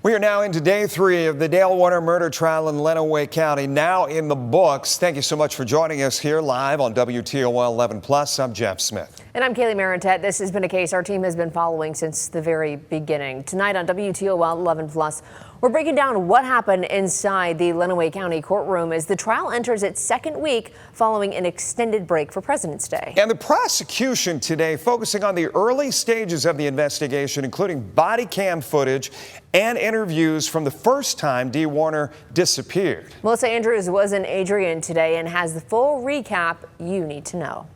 We are now into day 3 of the Dee Warner murder trial in Lenawee County, now in the books. Thank you so much for joining us here live on WTOL 11+. I'm Jeff Smith. And I'm Kaylee Maritet. This has been a case our team has been following since the very beginning. Tonight on WTOL 11+, we're breaking down what happened inside the Lenawee County courtroom as the trial enters its second week following an extended break for President's Day. And the prosecution today focusing on the early stages of the investigation, including body cam footage and interviews from the first time Dee Warner disappeared. Melissa Andrews was in Adrian today and has the full recap you need to know.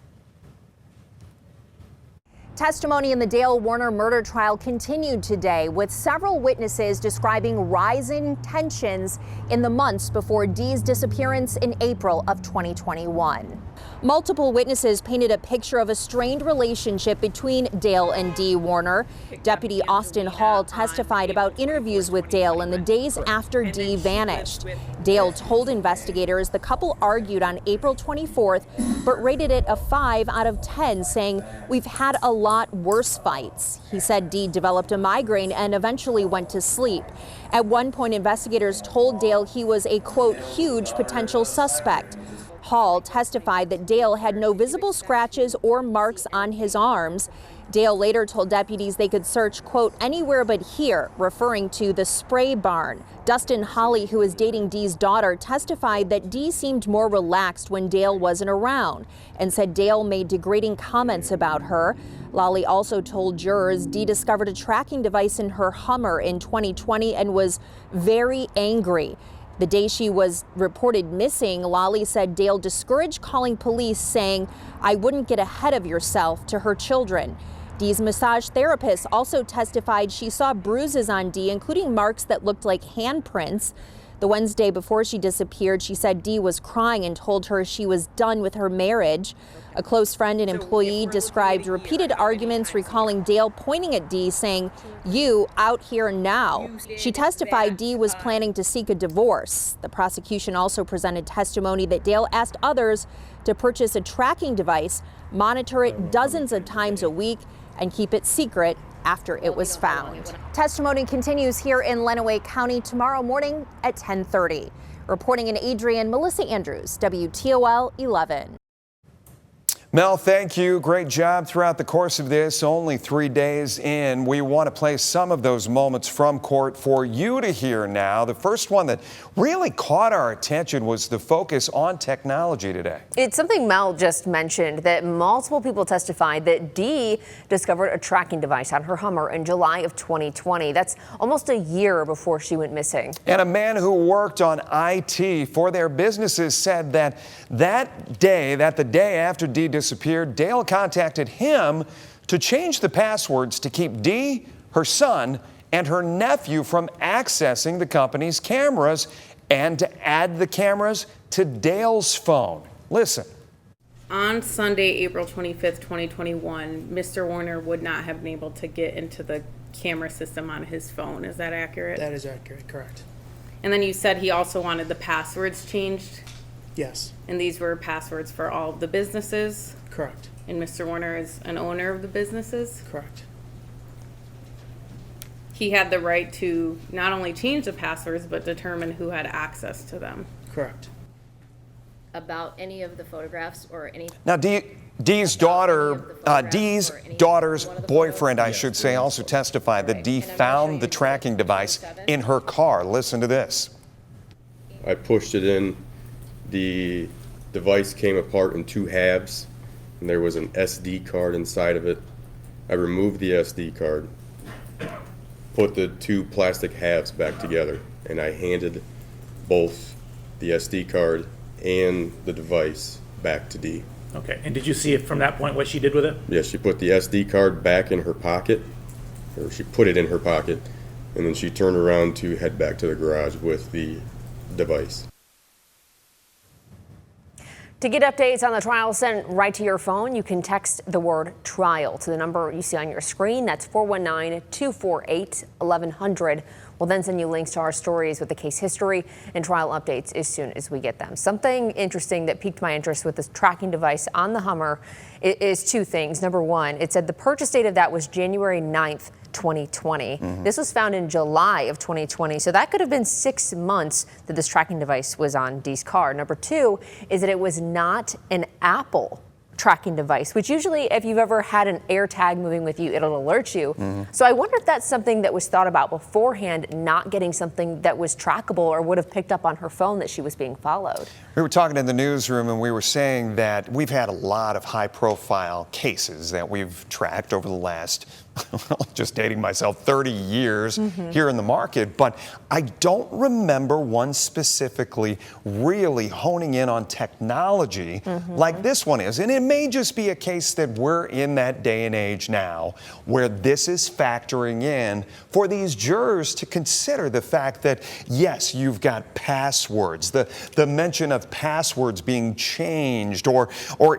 Testimony in the Dee Warner murder trial continued today, with several witnesses describing rising tensions in the months before Dee's disappearance in April of 2021. Multiple witnesses painted a picture of a strained relationship between Dale and Dee Warner. Deputy Austin Hall testified about interviews with Dale in the days after Dee vanished. Dale told investigators the couple argued on April 24th, but rated it a 5 out of 10, saying, "We've had a lot worse fights." He said Dee developed a migraine and eventually went to sleep. At one point, investigators told Dale he was a, quote, huge potential suspect. Hall testified that Dale had no visible scratches or marks on his arms. Dale later told deputies they could search, quote, anywhere but here, referring to the spray barn. Dustin Holly, who is dating Dee's daughter, testified that Dee seemed more relaxed when Dale wasn't around and said Dale made degrading comments about her. Lolly also told jurors Dee discovered a tracking device in her Hummer in 2020 and was very angry. The day she was reported missing, Lolly said Dale discouraged calling police, saying, "I wouldn't get ahead of yourself," to her children. Dee's massage therapist also testified she saw bruises on Dee, including marks that looked like handprints. The Wednesday before she disappeared, she said Dee was crying and told her she was done with her marriage. A close friend and employee described repeated arguments, recalling Dale pointing at Dee, saying, "You out here now." She testified Dee was planning to seek a divorce. The prosecution also presented testimony that Dale asked others to purchase a tracking device, monitor it dozens of times a week, and keep it secret after it was found. Testimony continues here in Lenawee County tomorrow morning at 10:30. Reporting in Adrian, Melissa Andrews, WTOL 11. Mel, thank you. Great job throughout the course of this. Only 3 days in. We want to play some of those moments from court for you to hear now. The first one that really caught our attention was the focus on technology today. It's something Mel just mentioned, that multiple people testified that Dee discovered a tracking device on her Hummer in July of 2020. That's almost a year before she went missing. And a man who worked on IT for their businesses said that the day after Dee disappeared, Dale contacted him to change the passwords to keep Dee, her son, and her nephew from accessing the company's cameras and to add the cameras to Dale's phone. Listen. On Sunday, April 25th, 2021, Mr. Warner would not have been able to get into the camera system on his phone. Is that accurate? That is accurate, correct. And then you said he also wanted the passwords changed? Yes. And these were passwords for all of the businesses? Correct. And Mr. Warner is an owner of the businesses? Correct. He had the right to not only change the passwords, but determine who had access to them? Correct. About any of the photographs or any... Now, Dee's daughter's boyfriend, I should say, also testified that Dee found the tracking device in her car. Listen to this. I pushed it in. The device came apart in 2 halves, and there was an SD card inside of it. I removed the SD card, put the 2 plastic halves back together, and I handed both the SD card and the device back to Dee. Okay, and did you see it from that point what she did with it? Yes, she put the SD card back in her pocket, or she put it in her pocket, and then she turned around to head back to the garage with the device. To get updates on the trial sent right to your phone, you can text the word trial to the number you see on your screen. That's 419-248-1100. We're We'll then send you links to our stories with the case history and trial updates as soon as we get them. Something interesting that piqued my interest with this tracking device on the Hummer is two things. Number one, it said the purchase date of that was January 9th, 2020. This was found in July of 2020, so that could have been 6 months that this tracking device was on Dee's car. Number two is that it was not an Apple tracking device, which usually if you've ever had an AirTag moving with you, it'll alert you. So I wonder if that's something that was thought about beforehand, not getting something that was trackable or would have picked up on her phone that she was being followed. We were talking in the newsroom and we were saying that we've had a lot of high profile cases that we've tracked over the last, just dating myself, 30 years here in the market, but I don't remember one specifically really honing in on technology like this one is. And it may just be a case that we're in that day and age now where this is factoring in for these jurors to consider the fact that, yes, you've got passwords, the mention of passwords being changed, or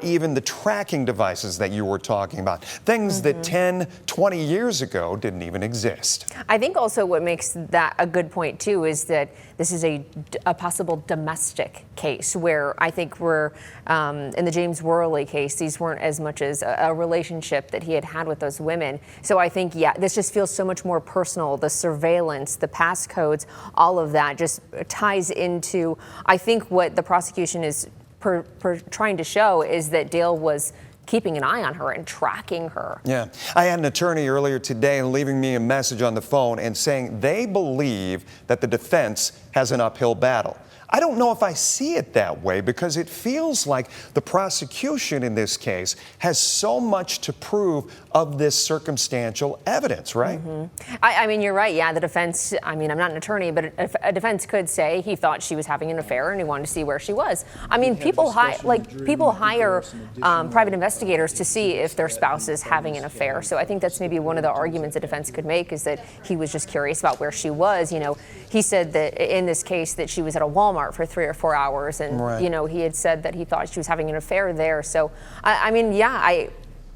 even the tracking devices that you were talking about, things that 10, 20 years ago didn't even exist. I think also what makes that a good point too is that this is a possible domestic case where I think we're in the James Worley case, these weren't as much as a relationship that he had with those women. So I think, yeah, this just feels so much more personal. The surveillance, the passcodes, all of that just ties into, I think, what the prosecution is trying to show is that Dale was keeping an eye on her and tracking her. Yeah. I had an attorney earlier today leaving me a message on the phone and saying they believe that the defense has an uphill battle. I don't know if I see it that way because it feels like the prosecution in this case has so much to prove of this circumstantial evidence, right? I mean, you're right. Yeah, the defense, I mean, I'm not an attorney, but a defense could say he thought she was having an affair and he wanted to see where she was. I mean, people hire private investigators to see if their spouse is having an affair. So I think that's maybe one of the arguments the defense could make is that he was just curious about where she was. You know, he said that in this case that she was at a Walmart for 3 or 4 hours and, you know, he had said that he thought she was having an affair there. So, I mean, yeah,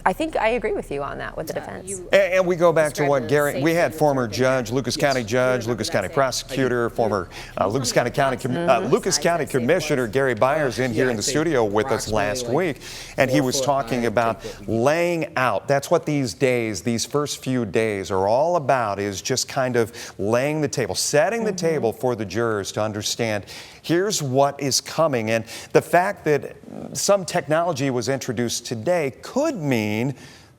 I think I agree with you on that with the defense. And we go back to what Gary, we had former judge, Lucas County judge, Lucas County prosecutor, former Lucas County Commissioner Gary Byers in here in the studio with us last week. And he was talking about laying out. That's what these days, these first few days are all about, is just kind of laying the table, setting the table for the jurors to understand here's what is coming. And the fact that some technology was introduced today could mean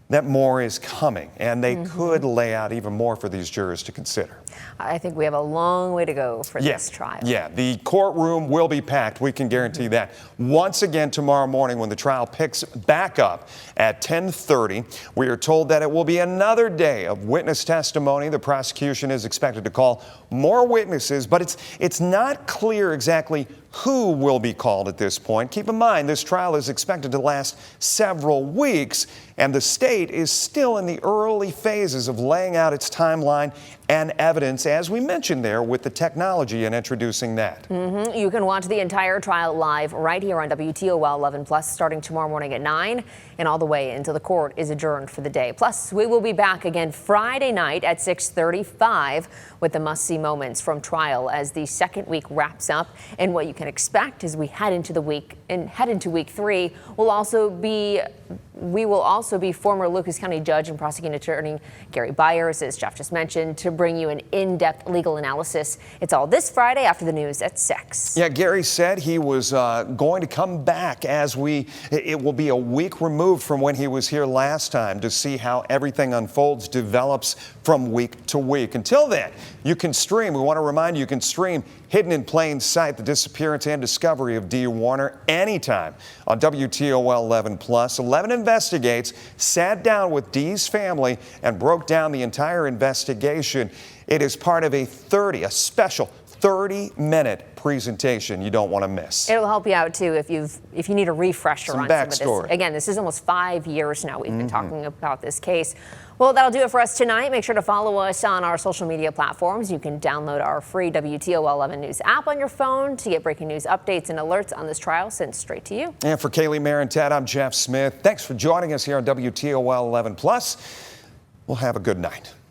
that more is coming, and they could lay out even more for these jurors to consider. I think we have a long way to go for this trial. Yeah, the courtroom will be packed. We can guarantee that. Once again tomorrow morning when the trial picks back up at 10:30, we are told that it will be another day of witness testimony. The prosecution is expected to call more witnesses, but it's not clear exactly who will be called at this point. Keep in mind, this trial is expected to last several weeks, and the state is still in the early phases of laying out its timeline and evidence, as we mentioned there, with the technology and introducing that. You can watch the entire trial live right here on WTOL 11 Plus starting tomorrow morning at 9 and all the way until the court is adjourned for the day. Plus, we will be back again Friday night at 6:35 with the must-see moments from trial as the second week wraps up and what you can expect as we head into the week and head into week 3 we will also be former Lucas County Judge and Prosecuting Attorney Gary Byers, as Jeff just mentioned, to bring you an in-depth legal analysis. It's all this Friday after the news at 6. Yeah, Gary said he was going to come back it will be a week removed from when he was here last time to see how everything unfolds, develops from week to week. Until then, you can stream. We want to remind you can stream Hidden in Plain Sight, the disappearance and discovery of Dee Warner, anytime on WTOL 11 Plus. 11 Investigates sat down with Dee's family and broke down the entire investigation. It is part of a special 30-minute presentation you don't want to miss. It'll help you out too if you need a refresher on some of this. Backstory. Again, this is almost 5 years now we've been talking about this case. Well, that'll do it for us tonight. Make sure to follow us on our social media platforms. You can download our free WTOL 11 News app on your phone to get breaking news updates and alerts on this trial sent straight to you. And for Kaylee, Mayor, and Ted, I'm Jeff Smith. Thanks for joining us here on WTOL 11 Plus. We'll have a good night.